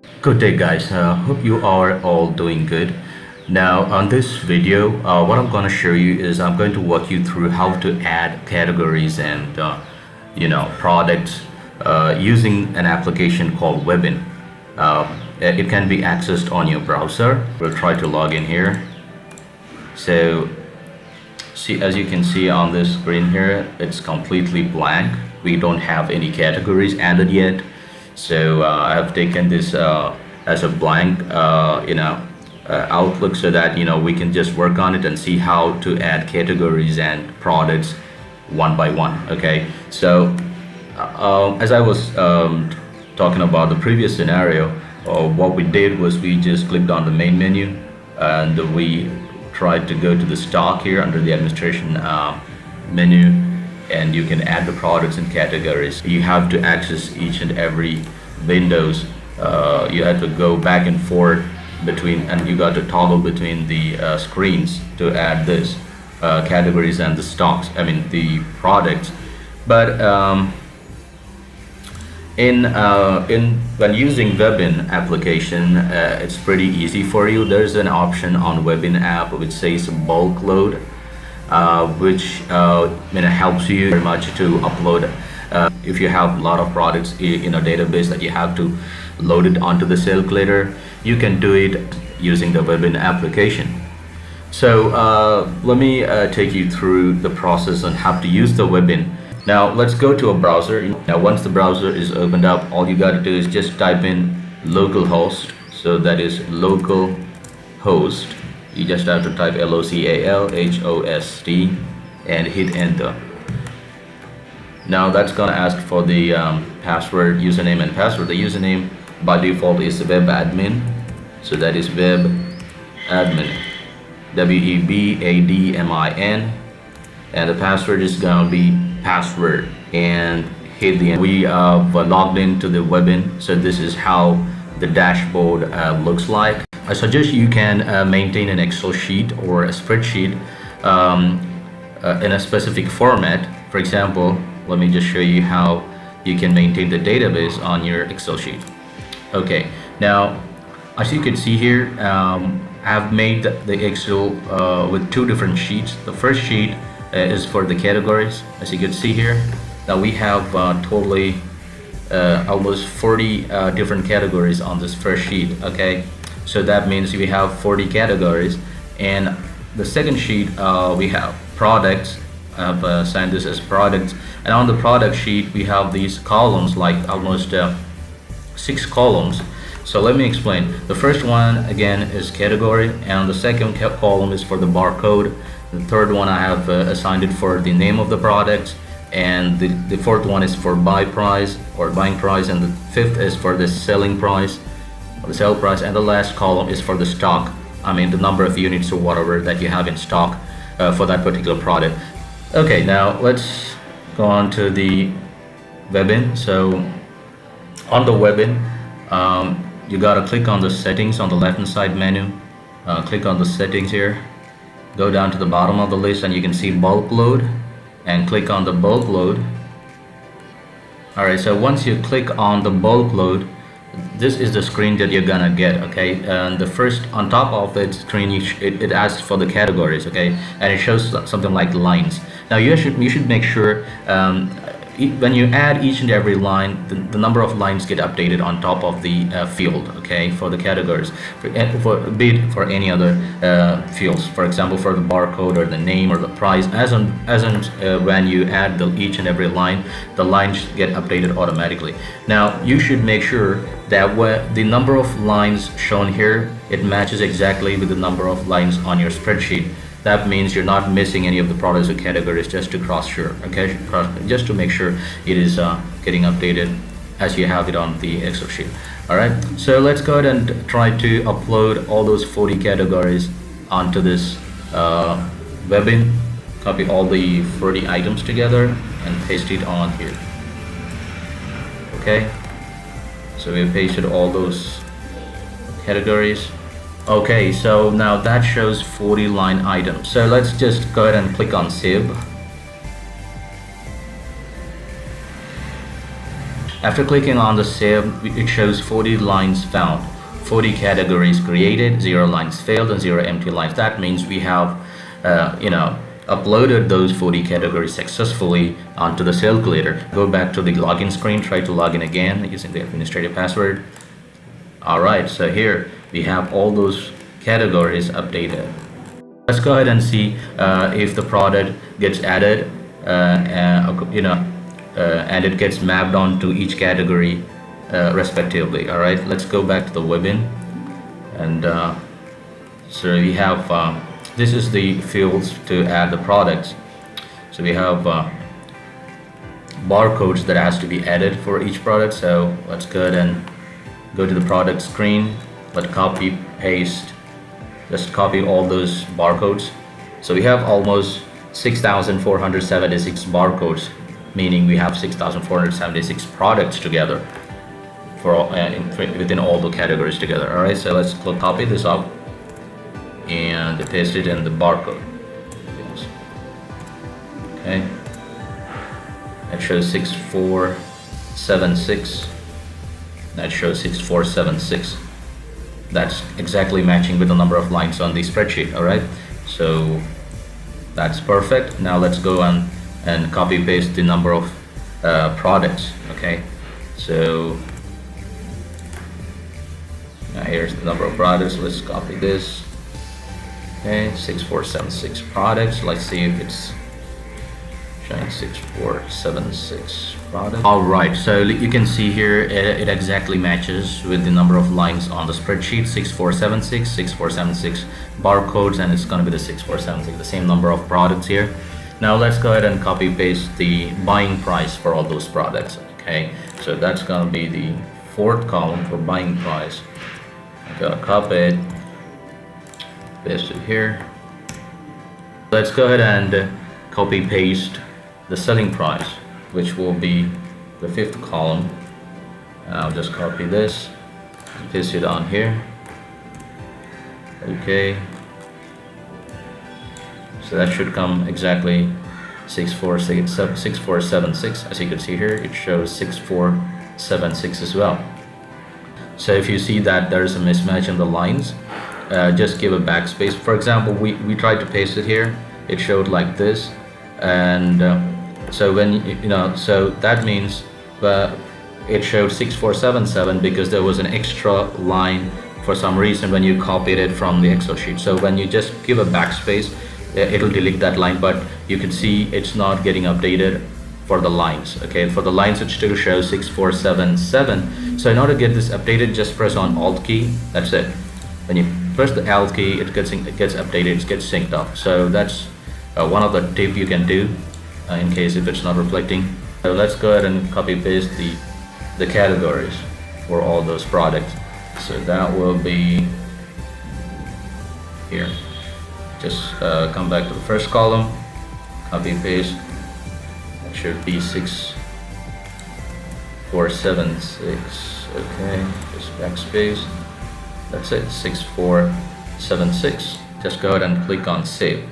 Good day, guys. Hope you are all doing good. Now, on this video, what I'm going to show you is I'm going to walk you through how to add categories and products using an application called Webin. It can be accessed on your browser. We'll try to log in here. So, see, as you can see on this screen here, it's completely blank. We don't have any categories added yet. So I have taken this as a blank outlook, so that we can just work on it and see how to add categories and products one by one. Okay, so as I was talking about the previous scenario, what we did was we just clicked on the main menu and we tried to go to the stock here under the administration menu, and you can add the products and categories. You have to access each and every windows. You have to go back and forth between, and you got to toggle between the screens to add this categories and the stocks, I mean the products. But in when using Webin application, it's pretty easy for you. There's an option on Webin app which says bulk load, which helps you very much to upload. If you have a lot of products in a database that you have to load it onto the Saleculator, you can do it using the Webin application. So let me take you through the process on how to use the Webin. Now let's go to a browser. Now once the browser is opened up, all you got to do is just type in localhost. So that is localhost. You just have to type localhost and hit enter. Now that's gonna ask for the password, username and password. The username by default is webadmin, so that is webadmin, WEBADMIN, and the password is gonna be password, and hit the end. We have logged into the Webin, so this is how the dashboard looks like. I suggest you can maintain an Excel sheet or a spreadsheet in a specific format. For example, let me just show you how you can maintain the database on your Excel sheet. Okay, now as you can see here, I've made the Excel with two different sheets. The first sheet is for the categories. As you can see here, now we have totally almost 40 different categories on this first sheet. Okay, so that means we have 40 categories. And the second sheet, we have products. I've assigned this as products, and on the product sheet we have these columns, like almost 6 columns. So let me explain. The first one again is category, and the second column is for the barcode. The third one I have assigned it for the name of the product, and the fourth one is for buy price or buying price, and the fifth is for the selling price or the sell price, and the last column is for the stock, I mean the number of units or whatever that you have in stock for that particular product. Okay, now let's go on to the Webin. So on the Webin, you gotta click on the settings on the left hand side menu. Click on the settings here, go down to the bottom of the list, and you can see bulk load, and click on the bulk load. Alright, so once you click on the bulk load, this is the screen that you're gonna get. Okay, and the first on top of that screen, it asks for the categories. Okay, and it shows something like lines. Now you should make sure when you add each and every line, the number of lines get updated on top of the field. Okay, for the categories, be it for any other fields, for example for the barcode or the name or the price, when you add each and every line, the lines get updated automatically. Now you should make sure that the number of lines shown here, it matches exactly with the number of lines on your spreadsheet. That means you're not missing any of the products or categories, just to just to make sure it is getting updated as you have it on the Excel sheet. All right, so let's go ahead and try to upload all those 40 categories onto this Webin. Copy all the 40 items together and paste it on here. Okay, so we pasted all those categories. Okay, so now that shows 40 line items. So let's just go ahead and click on save. After clicking on the save, it shows 40 lines found, 40 categories created, 0 lines failed, and 0 empty lines. That means we have uploaded those 40 categories successfully onto the Saleculator. Go back to the login screen, try to log in again using the administrative password. Alright, so here we have all those categories updated. Let's go ahead and see if the product gets added, and it gets mapped onto each category respectively. Alright, let's go back to the Webin, and so we have this is the fields to add the products. So we have barcodes that has to be added for each product. So let's go ahead and go to the product screen. Let's copy paste, just copy all those barcodes. So we have almost 6,476 barcodes, meaning we have 6,476 products together for all, within all the categories together. All right, so let's copy this up and paste it in the barcode. Yes. Okay, that shows 6476. That shows 6476. That's exactly matching with the number of lines on the spreadsheet. All right, so that's perfect. Now let's go on and copy paste the number of products. Okay, so now here's the number of products. Let's copy this. Okay, 6476 products. Let's see if it's showing 6476 products. All right, so you can see here it exactly matches with the number of lines on the spreadsheet. 6476, 6476 barcodes, and it's going to be the 6476, the same number of products here. Now let's go ahead and copy paste the buying price for all those products. Okay, so that's going to be the fourth column for buying price. I'm going to copy it, paste it here. Let's go ahead and copy paste the selling price, which will be the fifth column. I'll just copy this and paste it on here. Okay, so that should come exactly 6476. As you can see here, it shows 6476 as well. So if you see that there's a mismatch in the lines, just give a backspace. For example, we tried to paste it here, it showed like this, and so when so that means it showed 6477 because there was an extra line for some reason when you copied it from the Excel sheet. So when you just give a backspace, it'll delete that line, but you can see it's not getting updated for the lines. Okay, for the lines it still shows 6477. So in order to get this updated, just press on Alt key. That's it. When you press the Alt key, it gets updated, it gets synced up. So that's one of the tip you can do in case if it's not reflecting. So let's go ahead and copy paste the categories for all those products. So that will be here. Just come back to the first column, copy paste. It should be 6476. Okay, just backspace. That's it, 6476. Just go ahead and click on save.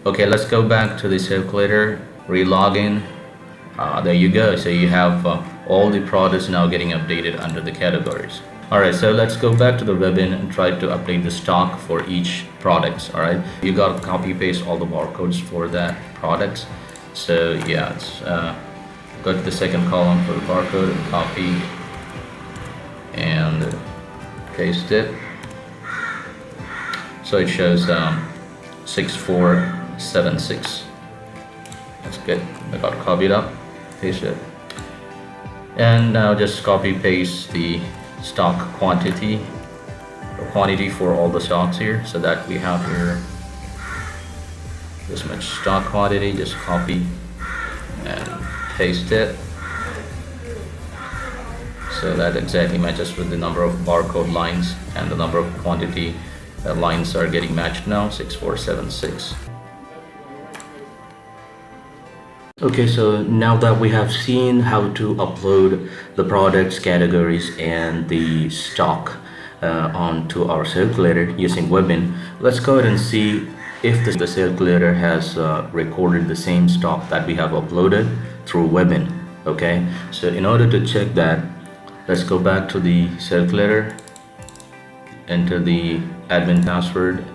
Okay, let's go back to the Saleculator, re-log in. There you go. So you have all the products now getting updated under the categories. Alright, so let's go back to the Webin and try to update the stock for each product. Alright, you got to copy paste all the barcodes for that product. So yeah, it's go to the second column for the barcode and copy and paste it. So it shows 6476. That's good. I got it copied up, paste it, and now just copy paste the stock quantity for all the stocks here. So that we have here this much stock quantity. Just copy and paste it. So that exactly matches with the number of barcode lines, and the number of quantity lines are getting matched now, 6476. Okay, so now that we have seen how to upload the products, categories, and the stock onto our Saleculator using Webin, let's go ahead and see if the Saleculator has recorded the same stock that we have uploaded through Webin. Okay, so in order to check that, let's go back to the Saleculator, enter the admin password.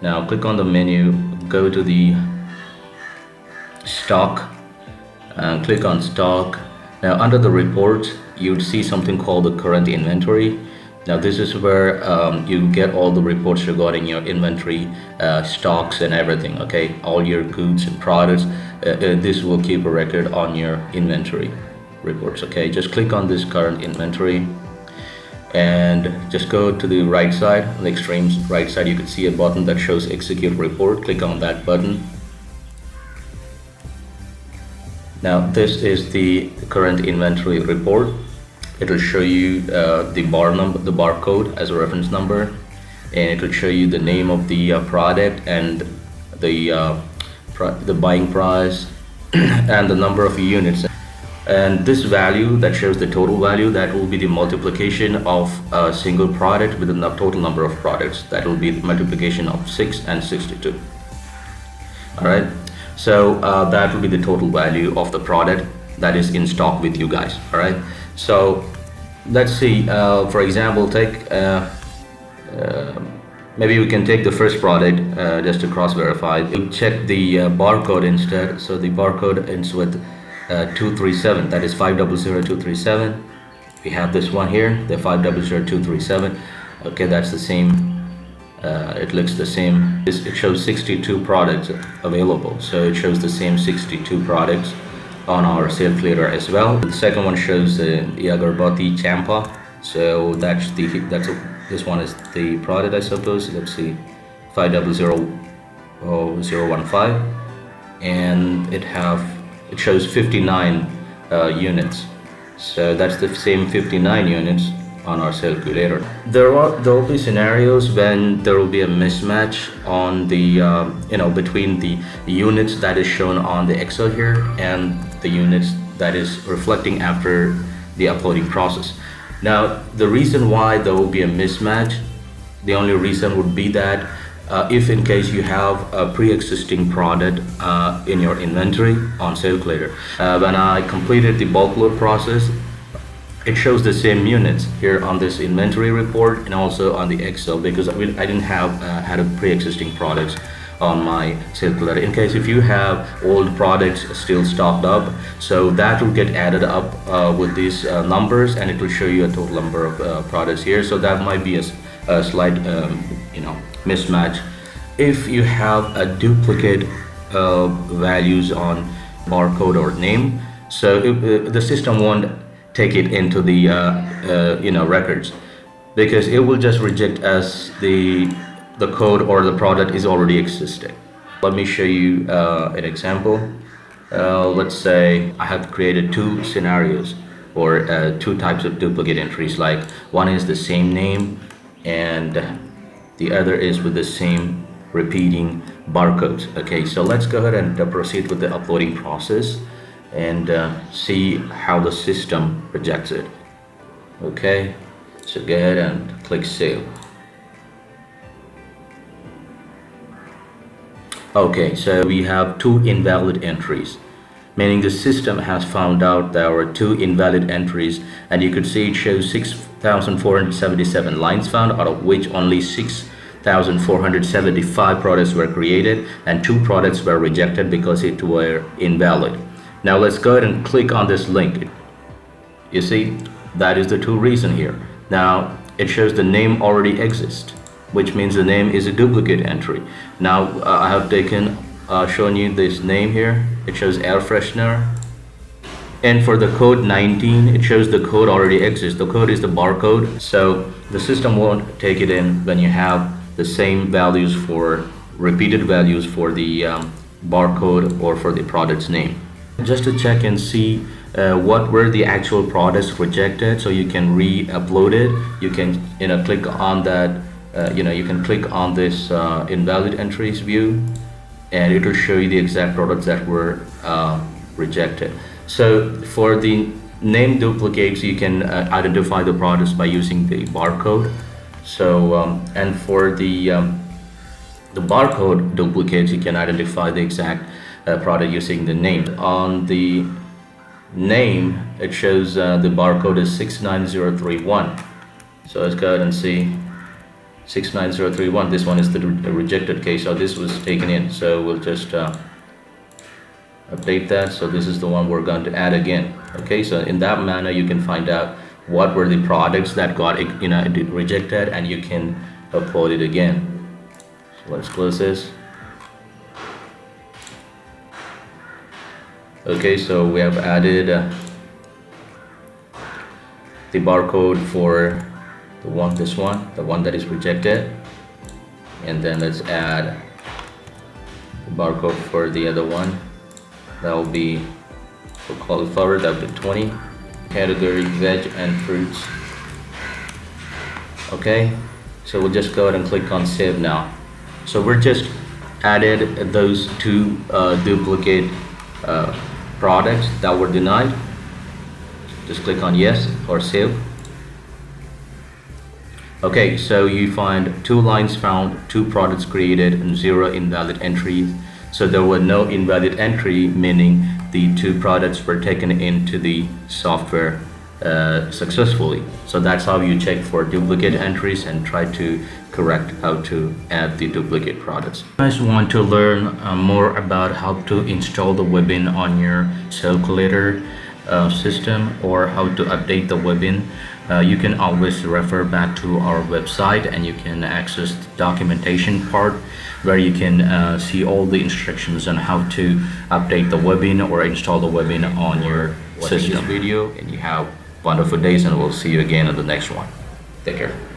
Now click on the menu, go to the stock, and click on stock. Now under the reports, you'd see something called the current inventory. Now this is where you get all the reports regarding your inventory, stocks and everything. Okay, all your goods and products. This will keep a record on your inventory reports. Okay, just click on this current inventory and just go to the right side, on the extreme right side. You can see a button that shows execute report. Click on that button. Now this is the current inventory report. It will show you the bar number, the barcode as a reference number, and it will show you the name of the product and the buying price and the number of units. And this value that shows the total value, that will be the multiplication of a single product with the total number of products. That will be the multiplication of 6 and 62. All right, so that will be the total value of the product that is in stock with you guys. All right, so let's see, for example, take maybe we can take the first product just to cross verify. We'll check the barcode instead. So the barcode ends with 237, that is 500237. We have this one here, the 500237. Okay, that's the same. It looks the same. It shows 62 products available, so it shows the same 62 products on our Saleculator as well. The second one shows the Agarbati Champa, so this one is the product, I suppose. Let's see, 500015, and it shows 59 units, so that's the same 59 units on our Saleculator. There will be scenarios when there will be a mismatch on the between the units that is shown on the Excel here and the units that is reflecting after the uploading process. Now the reason why there will be a mismatch, the only reason would be that if in case you have a pre-existing product in your inventory on Saleculator, when I completed the bulk load process, it shows the same units here on this inventory report and also on the Excel, because I didn't have had a pre-existing products on my Saleculator. In case if you have old products still stocked up, so that will get added up with these numbers, and it will show you a total number of products here. So that might be a slight mismatch. If you have a duplicate values on barcode or name, so the system won't take it into the records, because it will just reject as the code or the product is already existing. Let me show you an example. Let's say I have created two scenarios or two types of duplicate entries. Like one is the same name and the other is with the same repeating barcodes. Okay, so let's go ahead and proceed with the uploading process and see how the system rejects it. Okay, so go ahead and click save. Okay, so we have two invalid entries, meaning the system has found out there were two invalid entries, and you could see it shows 6,477 lines found, out of which only 6,475 products were created and 2 products were rejected because it were invalid. Now let's go ahead and click on this link. You see, that is the two reason here. Now it shows the name already exists, which means the name is a duplicate entry. Now I have shown you this name here. It shows air freshener, and for the code 19, it shows the code already exists. The code is the barcode, so the system won't take it in when you have the same values for repeated values for the barcode or for the product's name. Just to check and see what were the actual products rejected, so you can re-upload it. You can click on that. You can click on this invalid entries view, and it will show you the exact products that were rejected. So for the name duplicates, you can identify the products by using the barcode. So and for the barcode duplicates, you can identify the exact product using the name. On the name, it shows the barcode is 69031. So let's go ahead and see 69031. This one is the rejected case, so this was taken in. So we'll just update that. So this is the one we're going to add again. Okay, so in that manner you can find out what were the products that got rejected, and you can upload it again. So let's close this. Okay, so we have added the barcode for the one that is rejected, and then let's add the barcode for the other one. That will be for cauliflower, that will be 20. Category veg and fruits. Okay, so we'll just go ahead and click on save now. So we're just added those two duplicate products that were denied. Just click on yes or save. Okay, so you find 2 lines found, 2 products created, and 0 invalid entries. So there were no invalid entry, meaning the 2 products were taken into the software successfully. So that's how you check for duplicate entries and try to correct how to add the duplicate products. If you guys want to learn more about how to install the Webin on your Saleculator system, or how to update the Webin, you can always refer back to our website, and you can access the documentation part where you can see all the instructions on how to update the Webin or install the Webin on your system. This video, and you have wonderful days, and we'll see you again in the next one. Take care.